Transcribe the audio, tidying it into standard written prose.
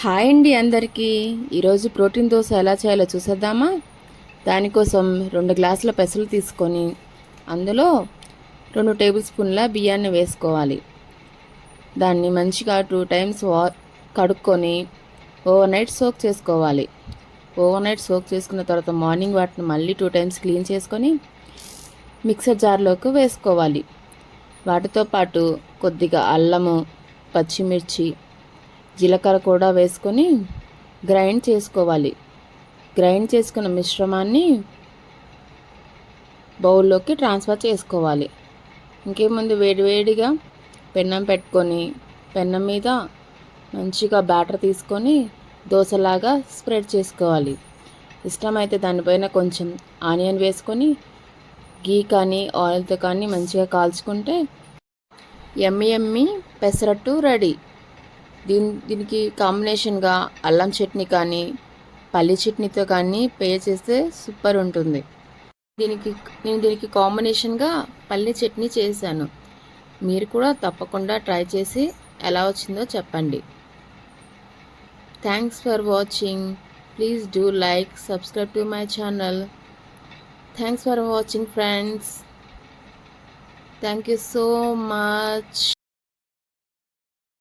Hi అండి అందరికీ. ఈరోజు ప్రోటీన్ దోశ ఎలా చేయాలో చూసేద్దామా? దానికోసం 2 గ్లాసుల పెసలు తీసుకొని అందులో 2 టేబుల్ స్పూన్ల బియ్యాన్ని వేసుకోవాలి. దాన్ని మంచిగా 2 టైమ్స్ కడుక్కొని ఓవర్ నైట్ సోక్ చేసుకోవాలి. ఓవర్ నైట్ సోక్ చేసుకున్న తర్వాత మార్నింగ్ వాటిని మళ్ళీ 2 టైమ్స్ క్లీన్ చేసుకొని మిక్సర్ జార్లోకి వేసుకోవాలి. వాటితో పాటు కొద్దిగా అల్లము, పచ్చిమిర్చి, జీలకర్ర కూడా వేసుకొని గ్రైండ్ చేసుకోవాలి. గ్రైండ్ చేసుకున్న మిశ్రమాన్ని బౌల్లోకి ట్రాన్స్ఫర్ చేసుకోవాలి. ఇంకేముందు వేడివేడిగా పెన్నం పెట్టుకొని పెన్నం మీద మంచిగా బ్యాటర్ తీసుకొని దోశలాగా స్ప్రెడ్ చేసుకోవాలి. ఇష్టమైతే దానిపైన కొంచెం ఆనియన్ వేసుకొని గీ కానీ ఆయిల్తో కానీ మంచిగా కాల్చుకుంటే యమ్మీ యమ్మీ పెసరట్టు రెడీ. దీనికి కాంబినేషన్గా అల్లం చట్నీ కానీ పల్లి చట్నీతో కానీ పే చేస్తే సూపర్ ఉంటుంది. నేను దీనికి కాంబినేషన్గా పల్లి చట్నీ చేశాను. మీరు కూడా తప్పకుండా ట్రై చేసి ఎలా వచ్చిందో చెప్పండి. Thanks for watching. Please do like, subscribe to my channel. Thanks for watching friends. Thank you so much.